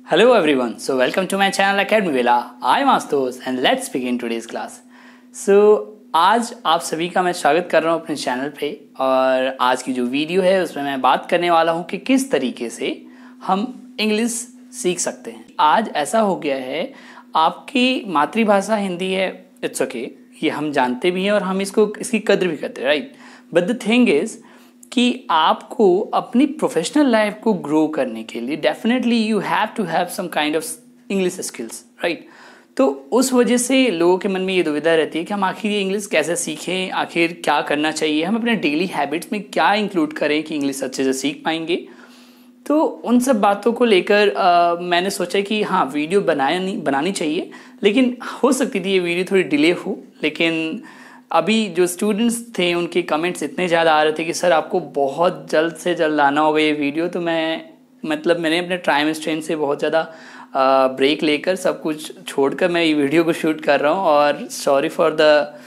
Hello everyone, so welcome to my channel Academy Vela. I am Astos and let's begin today's class. So आज आप सभी का मैं स्वागत कर रहा हूँ अपने चैनल पे और आज की जो वीडियो है उसमें मैं बात करने वाला हूँ कि किस तरीके से हम इंग्लिश सीख सकते हैं। आज ऐसा हो गया है, आपकी मातृभाषा हिंदी है, इट्स ओके, ये हम जानते भी हैं और हम इसकी कद्र भी करते हैं, right. But the thing is कि आपको अपनी प्रोफेशनल लाइफ को ग्रो करने के लिए definitely you have to have some kind of English skills, right. तो उस वजह से लोगों के मन में ये दुविधा रहती है कि हम आखिर ये इंग्लिश कैसे सीखें, आखिर क्या करना चाहिए, हम अपने डेली हैबिट्स में क्या इंक्लूड करें कि इंग्लिश अच्छे से सीख पाएंगे। तो उन सब बातों को लेकर मैंने सोचा कि हाँ, वीडियो बनानी चाहिए, लेकिन हो सकती थी ये वीडियो थोड़ी डिले हो। लेकिन अभी जो स्टूडेंट्स थे उनके कमेंट्स इतने ज़्यादा आ रहे थे कि सर आपको बहुत जल्द से जल्द लाना होगा ये वीडियो। तो मैंने अपने टाइम स्ट्रेन से बहुत ज़्यादा ब्रेक लेकर सब कुछ छोड़कर मैं ये वीडियो को शूट कर रहा हूँ। और सॉरी फॉर द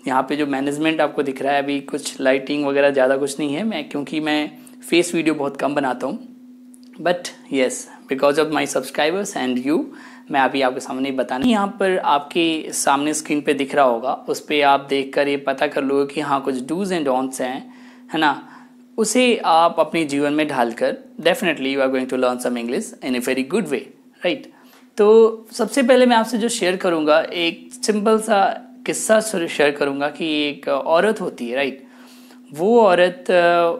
यहाँ पे जो मैनेजमेंट आपको दिख रहा है, अभी कुछ लाइटिंग वगैरह ज़्यादा कुछ नहीं है, क्योंकि मैं फेस वीडियो बहुत कम बनाता हूँ। But yes, because of my subscribers and you, मैं अभी आपके सामने बताना। यहाँ पर आपके सामने स्क्रीन पे दिख रहा होगा, उस पर आप देखकर ये पता कर लोगे कि हाँ कुछ डूज एंड डोंट्स हैं, है ना। उसे आप अपने जीवन में ढालकर definitely you are going to learn some English in a very good way, right. तो सबसे पहले मैं आपसे जो शेयर करूँगा, एक सिंपल सा किस्सा शेयर करूँगा कि एक औरत होती है, राइट। वो औरत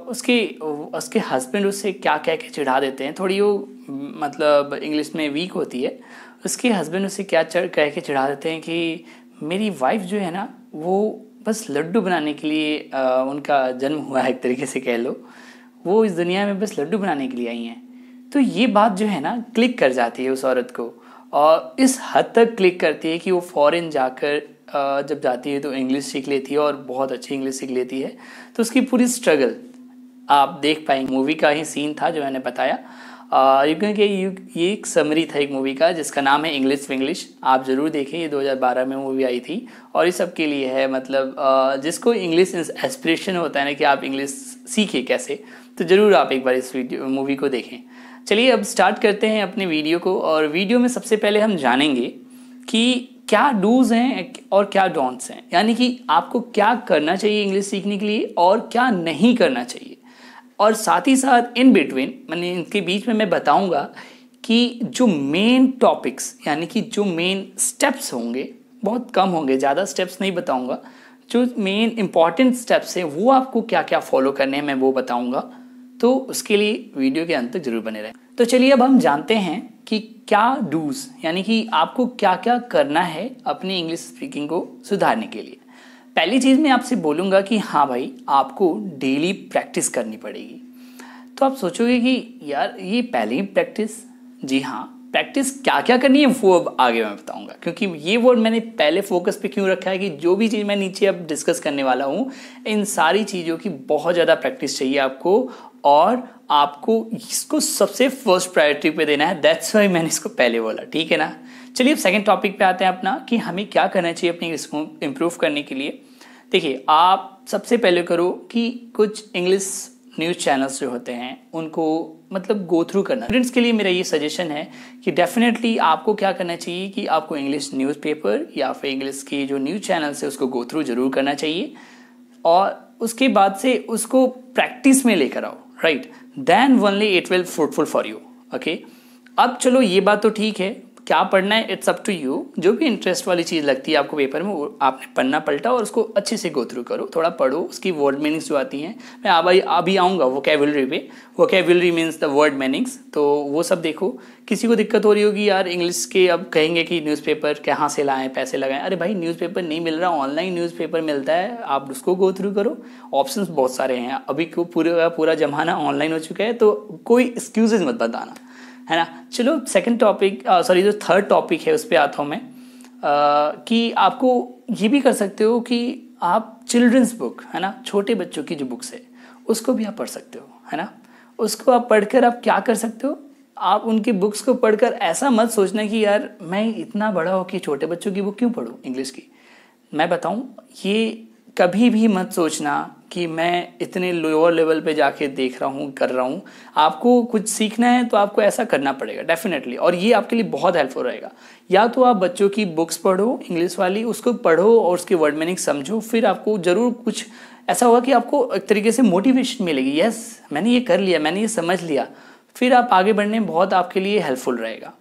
उसके हस्बैंड उससे क्या कह के चिढ़ा देते हैं, थोड़ी वो मतलब इंग्लिश में वीक होती है। उसके हस्बैंड उससे क्या कह के चिढ़ा देते हैं कि मेरी वाइफ जो है ना, वो बस लड्डू बनाने के लिए उनका जन्म हुआ है, एक तरीके से कह लो, वो इस दुनिया में बस लड्डू बनाने के लिए आई हैं। तो ये बात जो है ना क्लिक कर जाती है उस औरत को, और इस हद तक क्लिक करती है कि वो फॉरेन जाकर जब जाती है तो इंग्लिश सीख लेती है और बहुत अच्छी इंग्लिश सीख लेती है। तो उसकी पूरी स्ट्रगल आप देख पाएंगे। मूवी का ही सीन था जो मैंने बताया, क्योंकि ये एक समरी था एक मूवी का जिसका नाम है इंग्लिश विंग्लिश। आप ज़रूर देखें, ये 2012 में मूवी आई थी और ये सब के लिए है, मतलब जिसको इंग्लिश एस्पिरेशन होता है ना कि आप इंग्लिश सीखें कैसे, तो ज़रूर आप एक बार इस मूवी को देखें। चलिए अब स्टार्ट करते हैं अपने वीडियो को। और वीडियो में सबसे पहले हम जानेंगे कि क्या डूज हैं और क्या डोंट्स हैं, यानी कि आपको क्या करना चाहिए इंग्लिश सीखने के लिए और क्या नहीं करना चाहिए। और साथ ही साथ इन बिटवीन, मैंने इनके बीच में मैं बताऊंगा कि जो मेन टॉपिक्स यानी कि जो मेन स्टेप्स होंगे, बहुत कम होंगे, ज़्यादा स्टेप्स नहीं बताऊंगा, जो मेन इंपॉर्टेंट स्टेप्स हैं वो आपको क्या क्या फॉलो करने हैं मैं वो बताऊंगा। तो उसके लिए वीडियो के अंत तक जरूर बने रहें। तो चलिए अब हम जानते हैं कि क्या डूज यानी कि आपको क्या क्या करना है अपनी इंग्लिश स्पीकिंग को सुधारने के लिए। पहली चीज़ मैं आपसे बोलूँगा कि हाँ भाई, आपको डेली प्रैक्टिस करनी पड़ेगी। तो आप सोचोगे कि यार ये पहले ही प्रैक्टिस, जी हाँ, प्रैक्टिस क्या क्या करनी है वो अब आगे मैं बताऊंगा, क्योंकि ये वर्ड मैंने पहले फोकस पे क्यों रखा है कि जो भी चीज़ मैं नीचे अब डिस्कस करने वाला हूँ, इन सारी चीज़ों की बहुत ज़्यादा प्रैक्टिस चाहिए आपको और आपको इसको सबसे फर्स्ट प्रायोरिटी पे देना है। दैट्स वाई मैंने इसको पहले बोला, ठीक है ना। चलिए अब सेकंड टॉपिक पे आते हैं अपना, कि हमें क्या करना चाहिए अपनी इंग्लिश को इम्प्रूव करने के लिए। देखिए, आप सबसे पहले करो कि कुछ इंग्लिश न्यूज़ चैनल्स जो होते हैं उनको मतलब गो थ्रू करना। स्टूडेंट्स के लिए मेरा ये सजेशन है कि डेफिनेटली आपको क्या करना चाहिए कि आपको इंग्लिश न्यूज़पेपर या फिर इंग्लिश की जो न्यूज़ चैनल्स है उसको गो थ्रू जरूर करना चाहिए और उसके बाद से उसको प्रैक्टिस में लेकर आओ, right. Then only it will fruitful for you, okay. अब चलो ये बात तो ठीक है, क्या पढ़ना है इट्स अप टू यू। जो भी इंटरेस्ट वाली चीज़ लगती है आपको पेपर में, वो आपने पढ़ना पलटा और उसको अच्छे से गो थ्रू करो, थोड़ा पढ़ो, उसकी वर्ड मीनिंग्स जो आती हैं, मैं अभी आऊँगा वोकैबुलरी पे। Vocabulary means the word meanings, तो वो सब देखो। किसी को दिक्कत हो रही होगी यार इंग्लिश के, अब कहेंगे कि न्यूज़पेपर कहाँ से लाएं, पैसे लगाएं। अरे भाई, न्यूज़पेपर नहीं मिल रहा, ऑनलाइन न्यूज़पेपर मिलता है, आप उसको गो थ्रू करो। ऑप्शंस बहुत सारे हैं, अभी को पूरा ज़माना ऑनलाइन हो चुका है, तो कोई एक्सक्यूजेज मत बताना, है ना। चलो सेकंड टॉपिक, जो थर्ड टॉपिक है उस पर आता हूँ मैं, कि आपको ये भी कर सकते हो कि आप चिल्ड्रंस बुक, है ना, छोटे बच्चों की जो बुक्स है उसको भी आप पढ़ सकते हो, है ना। उसको आप पढ़कर आप क्या कर सकते हो, आप उनकी बुक्स को पढ़कर ऐसा मत सोचना कि यार मैं इतना बड़ा हो कि छोटे बच्चों की बुक क्यों पढूं इंग्लिश की। मैं बताऊं, ये कभी भी मत सोचना कि मैं इतने लोअर लेवल पे जाके देख रहा हूँ, कर रहा हूँ। आपको कुछ सीखना है तो आपको ऐसा करना पड़ेगा डेफिनेटली, और ये आपके लिए बहुत हेल्पफुल रहेगा। या तो आप बच्चों की बुक्स पढ़ो इंग्लिश वाली, उसको पढ़ो और उसके वर्ड मीनिंग समझो, फिर आपको ज़रूर कुछ ऐसा होगा कि आपको एक तरीके से मोटिवेशन मिलेगी, यस मैंने ये कर लिया, मैंने ये समझ लिया, फिर आप आगे बढ़ने में बहुत आपके लिए हेल्पफुल रहेगा।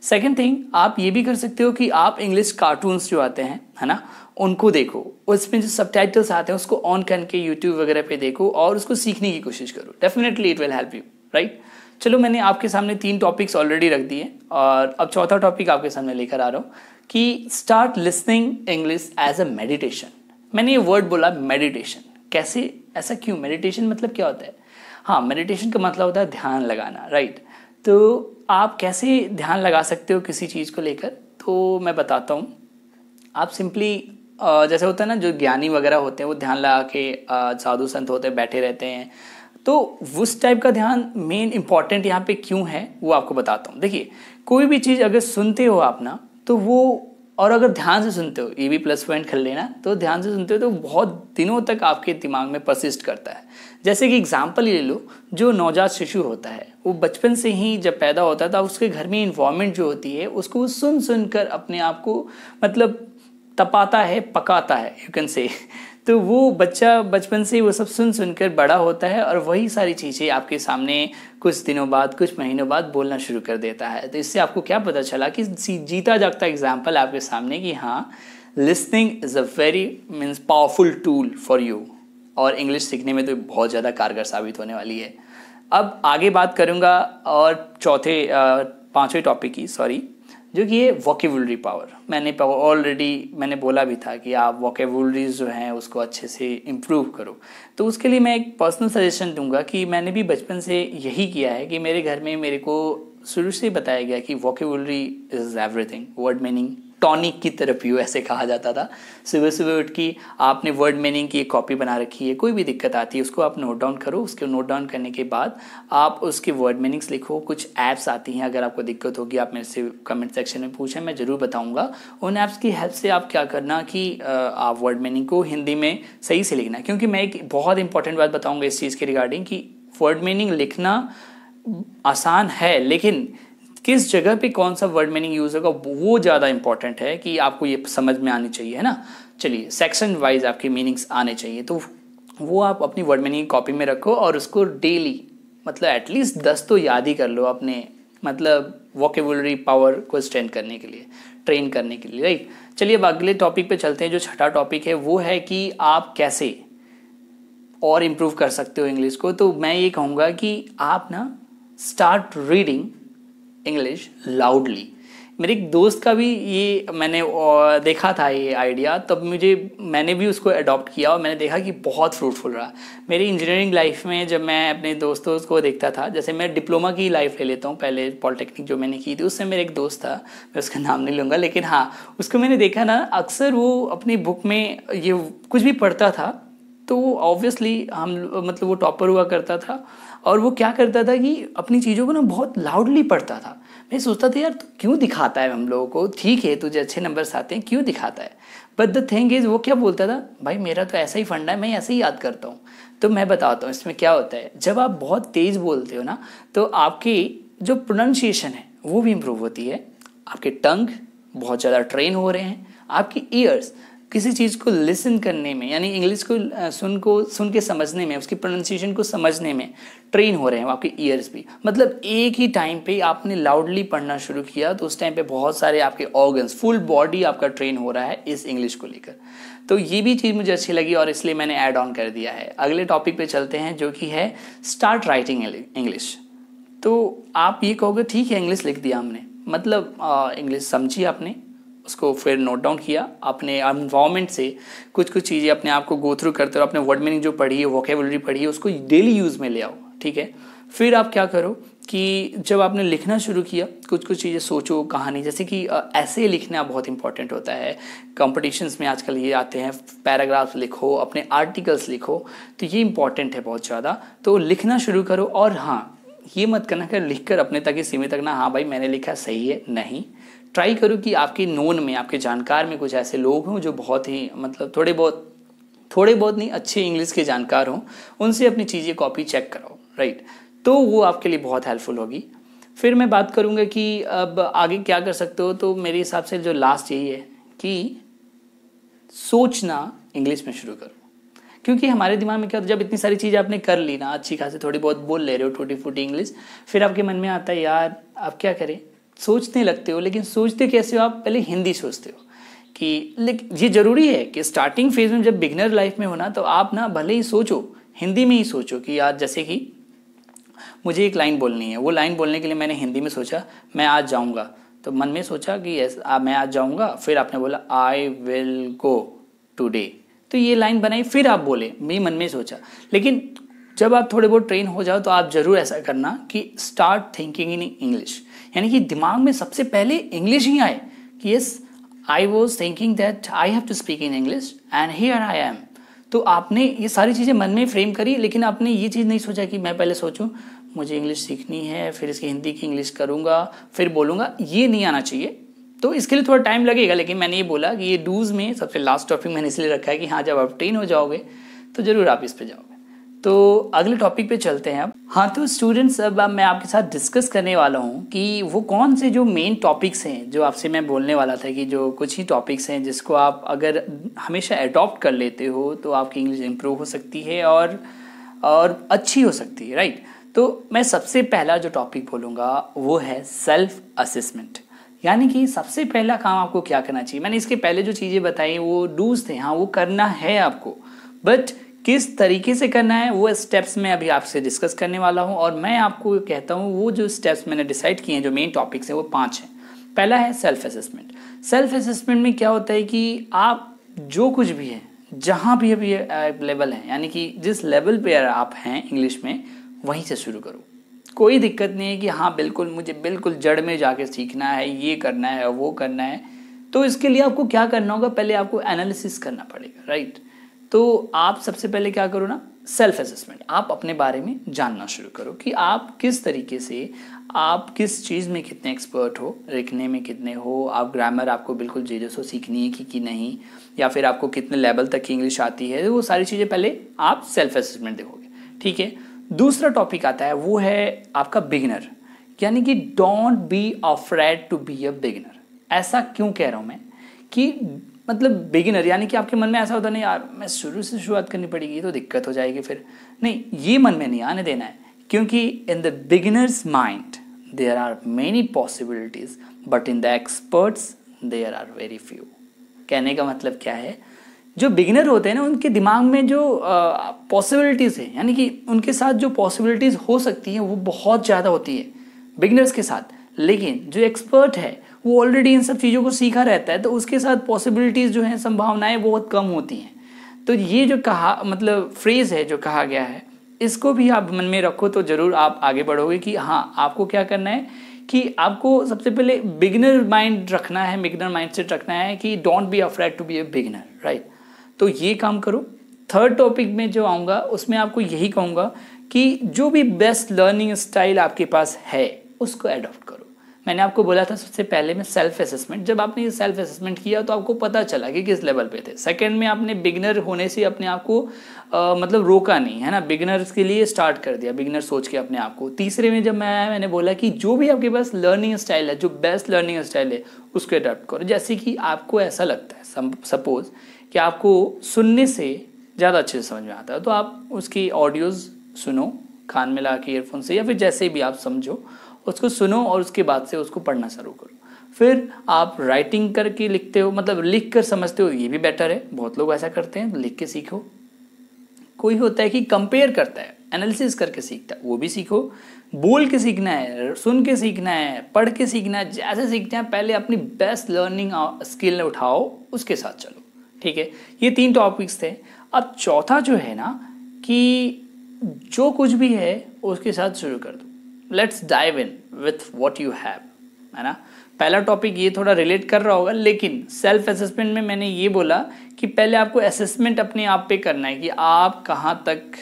सेकेंड थिंग, आप ये भी कर सकते हो कि आप इंग्लिश कार्टून्स जो आते हैं, है ना, उनको देखो, उसमें जो सबटाइटल्स आते हैं उसको ऑन करके यूट्यूब वगैरह पे देखो और उसको सीखने की कोशिश करो। Definitely it will help you, right. चलो, मैंने आपके सामने 3 टॉपिक्स ऑलरेडी रख दिए और अब चौथा टॉपिक आपके सामने लेकर आ रहा हूँ कि start listening English as a meditation. मैंने ये वर्ड बोला मेडिटेशन, कैसे, ऐसा क्यों, मेडिटेशन मतलब क्या होता है? हाँ, मेडिटेशन का मतलब होता है ध्यान लगाना, राइट। तो आप कैसे ध्यान लगा सकते हो किसी चीज़ को लेकर, तो मैं बताता हूँ। आप सिंपली जैसे होता है ना, जो ज्ञानी वगैरह होते हैं वो ध्यान लगा के साधु संत होते हैं बैठे रहते हैं, तो उस टाइप का ध्यान मेन इंपॉर्टेंट यहाँ पे क्यों है वो आपको बताता हूँ। देखिए, कोई भी चीज़ अगर सुनते हो आप ना, तो वो, और अगर ध्यान से सुनते हो, ये भी प्लस पॉइंट कर लेना, तो ध्यान से सुनते हो तो बहुत दिनों तक आपके दिमाग में परसिस्ट करता है। जैसे कि एग्जाम्पल ले लो, जो नवजात शिशु होता है वो बचपन से ही जब पैदा होता था, उसके घर में इन्वायरमेंट जो होती है उसको वो सुन सुन कर अपने आप को मतलब तपाता है, पकाता है, यू कैन से। तो वो बच्चा बचपन से वो सब सुन सुनकर बड़ा होता है और वही सारी चीज़ें आपके सामने कुछ दिनों बाद, कुछ महीनों बाद बोलना शुरू कर देता है। तो इससे आपको क्या पता चला कि जीता जागता एग्जाम्पल आपके सामने कि हाँ, listening is a very means powerful tool for you, और इंग्लिश सीखने में तो बहुत ज़्यादा कारगर साबित होने वाली है। अब आगे बात करूँगा और पांचवें टॉपिक की, सॉरी, जो कि ये वोकेबुलरी पावर। मैंने बोला भी था कि आप वोकेबुलरीज जो हैं उसको अच्छे से इम्प्रूव करो। तो उसके लिए मैं एक पर्सनल सजेशन दूंगा कि मैंने भी बचपन से यही किया है कि मेरे घर में मेरे को शुरू से बताया गया कि vocabulary is everything, word meaning tonic की तरफ यू, ऐसे कहा जाता था। सुबह सुबह उठ के आपने वर्ड मीनिंग की एक कॉपी बना रखी है, कोई भी दिक्कत आती है उसको आप नोट डाउन करो, उसके नोट डाउन करने के बाद आप उसके वर्ड मीनिंग्स लिखो। कुछ ऐप्स आती हैं, अगर आपको दिक्कत होगी आप मेरे से कमेंट सेक्शन में पूछें, मैं ज़रूर बताऊंगा। उन ऐप्स की हेल्प से आप क्या करना कि आप वर्ड मीनिंग को हिंदी में सही से लिखना, क्योंकि मैं एक बहुत इंपॉर्टेंट बात बताऊँगा इस चीज़ के रिगार्डिंग कि वर्ड मीनिंग लिखना आसान है, लेकिन किस जगह पे कौन सा वर्ड मीनिंग यूज होगा वो ज़्यादा इंपॉर्टेंट है कि आपको ये समझ में आनी चाहिए, है ना। चलिए, सेक्शन वाइज आपके मीनिंग्स आने चाहिए, तो वो आप अपनी वर्ड मीनिंग कॉपी में रखो और उसको डेली मतलब एटलीस्ट 10 तो याद ही कर लो अपने मतलब वोकेबुलरी पावर को स्ट्रेंथ करने के लिए, ट्रेन करने के लिए, राइट। चलिए अब अगले टॉपिक पे चलते हैं। जो छठा टॉपिक है वो है कि आप कैसे और इम्प्रूव कर सकते हो इंग्लिश को। तो मैं ये कहूँगा कि आप ना स्टार्ट रीडिंग इंग्लिश लाउडली। मेरे एक दोस्त का भी ये मैंने देखा था ये आइडिया, तब मैंने भी उसको अडॉप्ट किया और मैंने देखा कि बहुत फ्रूटफुल रहा। मेरी इंजीनियरिंग लाइफ में जब मैं अपने दोस्तों को देखता था, जैसे मैं डिप्लोमा की लाइफ ले लेता हूँ, पहले पॉलिटेक्निक जो मैंने की थी उससे मेरे एक दोस्त था, मैं उसका नाम नहीं लूँगा, लेकिन हाँ उसको मैंने देखा ना, अक्सर वो अपनी बुक में ये कुछ भी पढ़ता था तो ऑब्वियसली हम मतलब वो टॉपर हुआ करता था और वो क्या करता था कि अपनी चीज़ों को ना बहुत लाउडली पढ़ता था। मैं सोचता था यार तू क्यों दिखाता है हम लोगों को, ठीक है तुझे अच्छे नंबर्स आते हैं, क्यों दिखाता है। बट द थिंग इज़ वो क्या बोलता था, भाई मेरा तो ऐसा ही फंडा है, मैं ऐसे ही याद करता हूँ। तो मैं बताता हूँ इसमें क्या होता है। जब आप बहुत तेज़ बोलते हो ना तो आपकी जो प्रोनाउंसिएशन है वो भी इम्प्रूव होती है, आपके टंग बहुत ज़्यादा ट्रेन हो रहे हैं, आपकी ईयर्स किसी चीज़ को लिसन करने में यानी इंग्लिश को सुन के समझने में, उसकी प्रोनाउंसिएशन को समझने में ट्रेन हो रहे हैं आपके ईयर्स भी। मतलब एक ही टाइम पे आपने लाउडली पढ़ना शुरू किया तो उस टाइम पे बहुत सारे आपके ऑर्गन्स, फुल बॉडी आपका ट्रेन हो रहा है इस इंग्लिश को लेकर। तो ये भी चीज़ मुझे अच्छी लगी और इसलिए मैंने ऐड ऑन कर दिया है। अगले टॉपिक पे चलते हैं जो कि है स्टार्ट राइटिंग इंग्लिश। तो आप ये कहोगे ठीक है इंग्लिश लिख दिया हमने, मतलब इंग्लिश समझी आपने, उसको फिर नोट डाउन किया, अपने एनवायरनमेंट से कुछ चीज़ें अपने आप को गो थ्रू करते हो, अपने वर्ड मीनिंग जो पढ़ी है, वोकेबुलरी पढ़ी है, उसको डेली यूज़ में ले आओ, ठीक है। फिर आप क्या करो कि जब आपने लिखना शुरू किया कुछ चीज़ें सोचो, कहानी, जैसे कि ऐसे लिखना बहुत इंपॉर्टेंट होता है। कॉम्पिटिशन्स में आजकल ये आते हैं, पैराग्राफ्स लिखो, अपने आर्टिकल्स लिखो, तो ये इंपॉर्टेंट है बहुत ज़्यादा। तो लिखना शुरू करो और हाँ ये मत करना कि लिख कर अपने तक ही सीमित रखना, हाँ भाई मैंने लिखा सही है, नहीं। ट्राई करो कि आपके नोन में, आपके जानकार में कुछ ऐसे लोग हों जो बहुत ही मतलब थोड़े बहुत नहीं, अच्छे इंग्लिश के जानकार हों, उनसे अपनी चीज़ें कॉपी चेक कराओ, राइट। तो वो आपके लिए बहुत हेल्पफुल होगी। फिर मैं बात करूँगा कि अब आगे क्या कर सकते हो, तो मेरे हिसाब से जो लास्ट यही है कि सोचना इंग्लिश में शुरू करो। क्योंकि हमारे दिमाग में क्या होता है, जब इतनी सारी चीज़ें आपने कर ली ना, अच्छी खासी थोड़ी बहुत बोल ले रहे हो टूटी फूटी इंग्लिश, फिर आपके मन में आता है यार आप क्या करें, सोचने लगते हो। लेकिन सोचते कैसे हो आप, पहले हिंदी सोचते हो कि, लेकिन ये ज़रूरी है कि स्टार्टिंग फेज में जब बिगनर लाइफ में हो ना, तो आप ना भले ही सोचो हिंदी में ही सोचो कि यार जैसे कि मुझे एक लाइन बोलनी है, वो लाइन बोलने के लिए मैंने हिंदी में सोचा मैं आज जाऊँगा, तो मन में सोचा कि यस मैं आज जाऊँगा, फिर आपने बोला आई विल गो टुडे, तो ये लाइन बनाई, फिर आप बोले, मैं मन में सोचा। लेकिन जब आप थोड़े बहुत ट्रेन हो जाओ तो आप ज़रूर ऐसा करना कि स्टार्ट थिंकिंग इन इंग्लिश, यानी कि दिमाग में सबसे पहले इंग्लिश ही आए कि yes I was thinking that I have to speak in English and here I am. तो आपने ये सारी चीज़ें मन में फ्रेम करी, लेकिन आपने ये चीज़ नहीं सोचा कि मैं पहले सोचूं मुझे इंग्लिश सीखनी है, फिर इसकी हिंदी की इंग्लिश करूँगा, फिर बोलूँगा, ये नहीं आना चाहिए। तो इसके लिए थोड़ा टाइम लगेगा, लेकिन मैंने ये बोला कि ये डूज में सबसे लास्ट टॉपिक मैंने इसलिए रखा है कि हाँ जब आप ट्रेन हो जाओगे तो ज़रूर आप इस पे जाओगे। तो अगले टॉपिक पे चलते हैं अब। हाँ तो स्टूडेंट्स, अब मैं आपके साथ डिस्कस करने वाला हूँ कि वो कौन से जो मेन टॉपिक्स हैं जो आपसे मैं बोलने वाला था, कि जो कुछ ही टॉपिक्स हैं जिसको आप अगर हमेशा अडॉप्ट कर लेते हो तो आपकी इंग्लिश इम्प्रूव हो सकती है और अच्छी हो सकती है, राइट। तो मैं सबसे पहला जो टॉपिक बोलूँगा वो है सेल्फ असेसमेंट, यानी कि सबसे पहला काम आपको क्या करना चाहिए। मैंने इसके पहले जो चीज़ें बताई वो डूज थे, हाँ वो करना है आपको, बट किस तरीके से करना है वो स्टेप्स मैं अभी आपसे डिस्कस करने वाला हूँ। और मैं आपको कहता हूँ वो जो स्टेप्स मैंने डिसाइड किए हैं, जो मेन टॉपिक्स हैं वो 5 हैं। पहला है सेल्फ असेसमेंट। सेल्फ असेसमेंट में क्या होता है कि आप जो कुछ भी है, जहाँ भी अभी लेवल है, यानी कि जिस लेवल पे आप हैं इंग्लिश में, वहीं से शुरू करो। कोई दिक्कत नहीं है कि हाँ बिल्कुल मुझे बिल्कुल जड़ में जाके सीखना है, ये करना है वो करना है। तो इसके लिए आपको क्या करना होगा, पहले आपको एनालिसिस करना पड़ेगा, राइट। तो आप सबसे पहले क्या करो ना, सेल्फ असेसमेंट, आप अपने बारे में जानना शुरू करो कि आप किस तरीके से, आप किस चीज़ में कितने एक्सपर्ट हो, लिखने में कितने हो, आप ग्रामर आपको बिल्कुल जीरो से सीखनी है कि नहीं, या फिर आपको कितने लेवल तक की इंग्लिश आती है। वो सारी चीज़ें पहले आप सेल्फ असेसमेंट देखोगे, ठीक है। दूसरा टॉपिक आता है वो है आपका बिगिनर, यानी कि don't be afraid to be a beginner. ऐसा क्यों कह रहा हूँ मैं कि मतलब बिगिनर, यानी कि आपके मन में ऐसा होता नहीं यार मैं शुरू से शुरुआत करनी पड़ेगी तो दिक्कत हो जाएगी, फिर नहीं, ये मन में नहीं आने देना है। क्योंकि in the beginner's mind there are many possibilities but in the experts there are very few. कहने का मतलब क्या है, जो बिगिनर होते हैं ना उनके दिमाग में जो पॉसिबिलिटीज़ है, यानी कि उनके साथ जो पॉसिबिलिटीज़ हो सकती हैं वो बहुत ज़्यादा होती है बिगिनर्स के साथ। लेकिन जो एक्सपर्ट है वो ऑलरेडी इन सब चीज़ों को सीखा रहता है, तो उसके साथ पॉसिबिलिटीज़ जो हैं, संभावनाएं बहुत कम होती हैं। तो ये जो कहा मतलब फ्रेज़ है जो कहा गया है, इसको भी आप मन में रखो तो ज़रूर आप आगे बढ़ोगे कि हाँ आपको क्या करना है, कि आपको सबसे पहले बिगिनर माइंड रखना है, बिगिनर माइंडसेट रखना है कि don't be afraid to be a beginner, right. तो ये काम करो। थर्ड टॉपिक में जो आऊँगा उसमें आपको यही कहूँगा कि जो भी बेस्ट लर्निंग स्टाइल आपके पास है उसको एडॉप्ट करो। मैंने आपको बोला था सबसे पहले में सेल्फ असेसमेंट, जब आपने ये सेल्फ असेसमेंट किया तो आपको पता चला कि किस लेवल पे थे। सेकंड में आपने बिगिनर होने से अपने आप को मतलब रोका नहीं, है ना, बिगिनर्स के लिए स्टार्ट कर दिया, बिगिनर सोच के अपने आप को। तीसरे में जब मैंने बोला कि जो भी आपके पास लर्निंग स्टाइल है, जो बेस्ट लर्निंग स्टाइल है उसको एडॉप्ट करो। जैसे कि आपको ऐसा लगता है सपोज कि आपको सुनने से ज़्यादा अच्छे से समझ में आता है, तो आप उसकी ऑडियोज़ सुनो कान में लगा के ईयरफोन से, या फिर जैसे भी आप समझो उसको सुनो और उसके बाद से उसको पढ़ना शुरू करो। फिर आप राइटिंग करके लिखते हो, मतलब लिख कर समझते हो, ये भी बेटर है, बहुत लोग ऐसा करते हैं, लिख के सीखो। कोई होता है कि कंपेयर करता है, एनालिसिस करके सीखता है, वो भी सीखो। बोल के सीखना है, सुन के सीखना है, पढ़ के सीखना है, जैसे सीखते हैं पहले अपनी बेस्ट लर्निंग स्किल उठाओ, उसके साथ चलो, ठीक है। ये 3 टॉपिक्स थे। अब चौथा जो है ना कि जो कुछ भी है उसके साथ शुरू कर दो। Let's dive in with what you have, है ना। पहला टॉपिक ये थोड़ा रिलेट कर रहा होगा, लेकिन सेल्फ असेसमेंट में मैंने ये बोला कि पहले आपको असेसमेंट अपने आप पे करना है कि आप कहाँ तक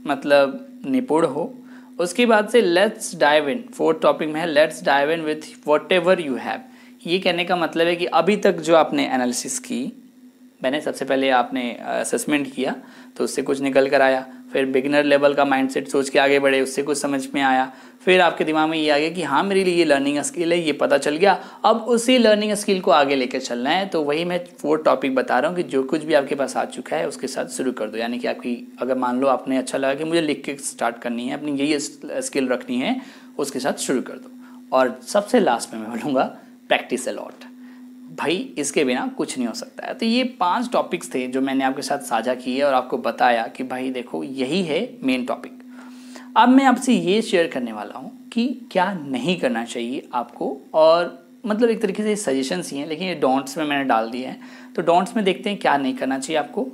मतलब निपुण हो। उसके बाद से let's dive in, 4th topic में है let's dive in with whatever you have. ये कहने का मतलब है कि अभी तक जो आपने एनालिसिस की मैंने सबसे पहले आपने असेसमेंट किया तो उससे कुछ निकल कर आया, फिर बिगिनर लेवल का माइंडसेट सोच के आगे बढ़े, उससे कुछ समझ में आया, फिर आपके दिमाग में ये आ गया कि हाँ मेरे लिए ये लर्निंग स्किल है, ये पता चल गया, अब उसी लर्निंग स्किल को आगे लेकर चलना है। तो वही मैं 4 टॉपिक बता रहा हूँ कि जो कुछ भी आपके पास आ चुका है उसके साथ शुरू कर दो। यानी कि आपकी अगर मान लो आपने अच्छा लगा कि मुझे लिख के स्टार्ट करनी है, अपनी यही स्किल रखनी है, उसके साथ शुरू कर दो। और सबसे लास्ट में मैं बोलूँगा प्रैक्टिस अ लॉट। भाई इसके बिना कुछ नहीं हो सकता है। तो ये 5 टॉपिक्स थे जो मैंने आपके साथ साझा किए और आपको बताया कि भाई देखो यही है मेन टॉपिक। अब मैं आपसे ये शेयर करने वाला हूँ कि क्या नहीं करना चाहिए आपको, और मतलब एक तरीके से सजेशंस ही हैं, लेकिन ये डोंट्स में मैंने डाल दिए हैं। तो डोंट्स में देखते हैं क्या नहीं करना चाहिए आपको।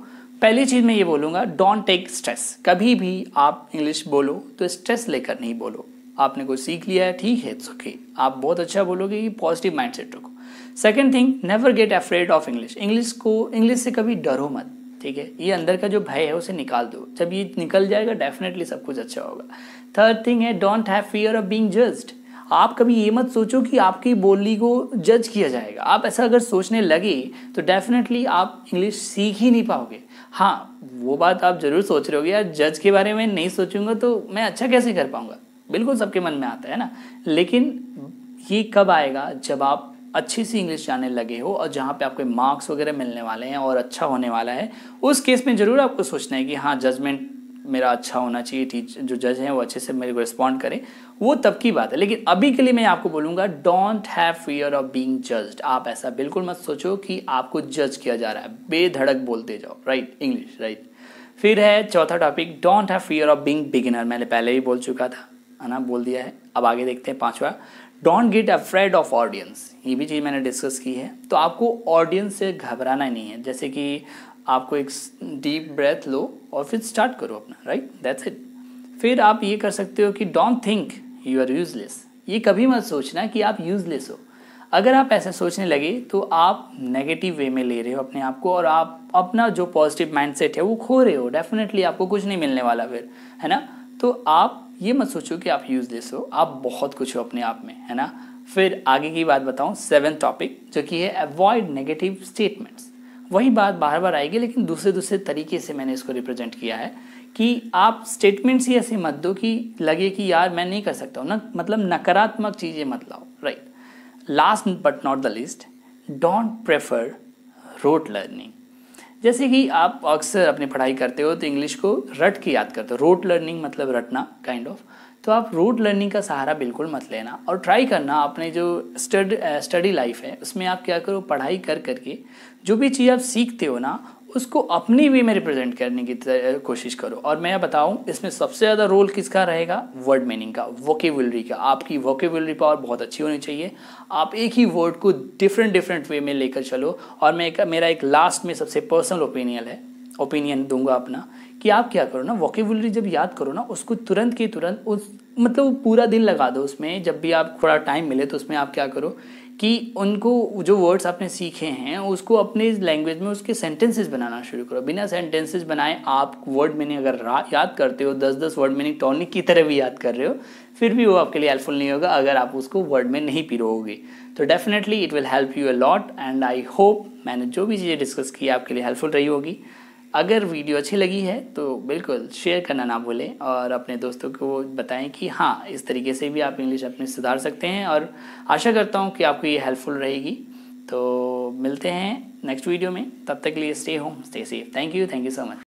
पहली चीज़ मैं ये बोलूँगा, डोंट टेक स्ट्रेस। कभी भी आप इंग्लिश बोलो तो स्ट्रेस लेकर नहीं बोलो। आपने कुछ सीख लिया है, ठीक है, इट्स ओके, आप बहुत अच्छा बोलोगे, कि पॉजिटिव माइंडसेट रखो। Second thing, never get afraid of English. English से कभी डरो मत, ठीक है। ये अंदर का जो भय है उसे निकाल दो, जब ये निकल जाएगा डेफिनेटली सब कुछ अच्छा होगा। थर्ड थिंग है, don't have fear of being judged. आप कभी ये मत सोचो कि आपकी बोली को जज किया जाएगा। आप ऐसा अगर सोचने लगे तो डेफिनेटली आप इंग्लिश सीख ही नहीं पाओगे। हाँ, वो बात आप जरूर सोच रहे होगे, यार जज के बारे में नहीं सोचूंगा तो मैं अच्छा कैसे कर पाऊंगा। बिल्कुल सबके मन में आता है ना, लेकिन ये कब आएगा, जब आप अच्छी सी इंग्लिश जानने लगे हो और जहाँ पे आपके मार्क्स वगैरह मिलने वाले हैं और अच्छा होने वाला है, उस केस में ज़रूर आपको सोचना है कि हाँ जजमेंट मेरा अच्छा होना चाहिए, जो जज हैं वो अच्छे से मेरे को रिस्पॉन्ड करें, वो तब की बात है। लेकिन अभी के लिए मैं आपको बोलूँगा, don't have fear of being judged. आप ऐसा बिल्कुल मत सोचो कि आपको जज किया जा रहा है, बेधड़क बोलते जाओ, राइट, इंग्लिश, राइट। फिर है चौथा topic, don't have fear of being beginner. मैंने पहले ही बोल चुका था, है ना, बोल दिया है। अब आगे देखते हैं 5वां, don't get afraid of audience. ये भी चीज़ मैंने डिस्कस की है। तो आपको ऑडियंस से घबराना नहीं है। जैसे कि आपको एक डीप ब्रेथ लो और फिर स्टार्ट करो अपना, राइट, दैट्स इट। फिर आप ये कर सकते हो कि don't think you are useless. ये कभी मत सोचना कि आप यूजलेस हो। अगर आप ऐसे सोचने लगे तो आप नेगेटिव वे में ले रहे हो अपने आप को, और आप अपना जो पॉजिटिव माइंडसेट है वो खो रहे हो। डेफिनेटली आपको कुछ नहीं मिलने वाला फिर, है ना। तो आप ये मत सोचो कि आप यूजलेस हो, आप बहुत कुछ हो अपने आप में, है ना। फिर आगे की बात बताऊं, 7th टॉपिक जो कि है अवॉइड नेगेटिव स्टेटमेंट्स। वही बात बार बार आएगी, लेकिन दूसरे तरीके से मैंने इसको रिप्रेजेंट किया है कि आप स्टेटमेंट्स ही ऐसे मत दो कि लगे कि यार मैं नहीं कर सकता हूँ ना, मतलब नकारात्मक चीज़ें मत लाओ, right. Last but not the least, don't prefer rote learning. जैसे कि आप अक्सर अपनी पढ़ाई करते हो तो इंग्लिश को रट के याद करते हो, रोट लर्निंग मतलब रटना काइंड ऑफ। तो आप रोट लर्निंग का सहारा बिल्कुल मत लेना, और ट्राई करना अपने जो स्टडी लाइफ है उसमें आप क्या करो, पढ़ाई कर करके जो भी चीज़ आप सीखते हो ना उसको अपनी वे में रिप्रेजेंट करने की कोशिश करो। और मैं बताऊं, इसमें सबसे ज़्यादा रोल किसका रहेगा, वर्ड मीनिंग का, वोकेबुलरी का। आपकी वोकेबुलरी पावर बहुत अच्छी होनी चाहिए। आप एक ही वर्ड को डिफरेंट वे में लेकर चलो। और मेरा एक लास्ट में सबसे पर्सनल ओपिनियन दूंगा अपना, कि आप क्या करो ना, वोकेबुलरी जब याद करो ना उसको तुरंत के तुरंत मतलब पूरा दिन लगा दो उसमें। जब भी आप थोड़ा टाइम मिले तो उसमें आप क्या करो कि उनको जो वर्ड्स आपने सीखे हैं उसको अपने लैंग्वेज में उसके सेंटेंसेस बनाना शुरू करो। बिना सेंटेंसेस बनाए आप वर्ड मीनिंग अगर याद करते हो, 10-10 वर्ड मीनिंग टॉनिक की तरह भी याद कर रहे हो, फिर भी वो आपके लिए हेल्पफुल नहीं होगा अगर आप उसको वर्ड में नहीं पिरोगे। तो definitely it will help you a lot, and I hope मैंने जो भी चीज़ें डिस्कस की आपके लिए हेल्पफुल रही होगी। अगर वीडियो अच्छी लगी है तो बिल्कुल शेयर करना ना भूलें, और अपने दोस्तों को बताएं कि हाँ इस तरीके से भी आप इंग्लिश अपनी सुधार सकते हैं। और आशा करता हूँ कि आपको ये हेल्पफुल रहेगी। तो मिलते हैं नेक्स्ट वीडियो में, तब तक के लिए stay home, stay safe. Thank you so much.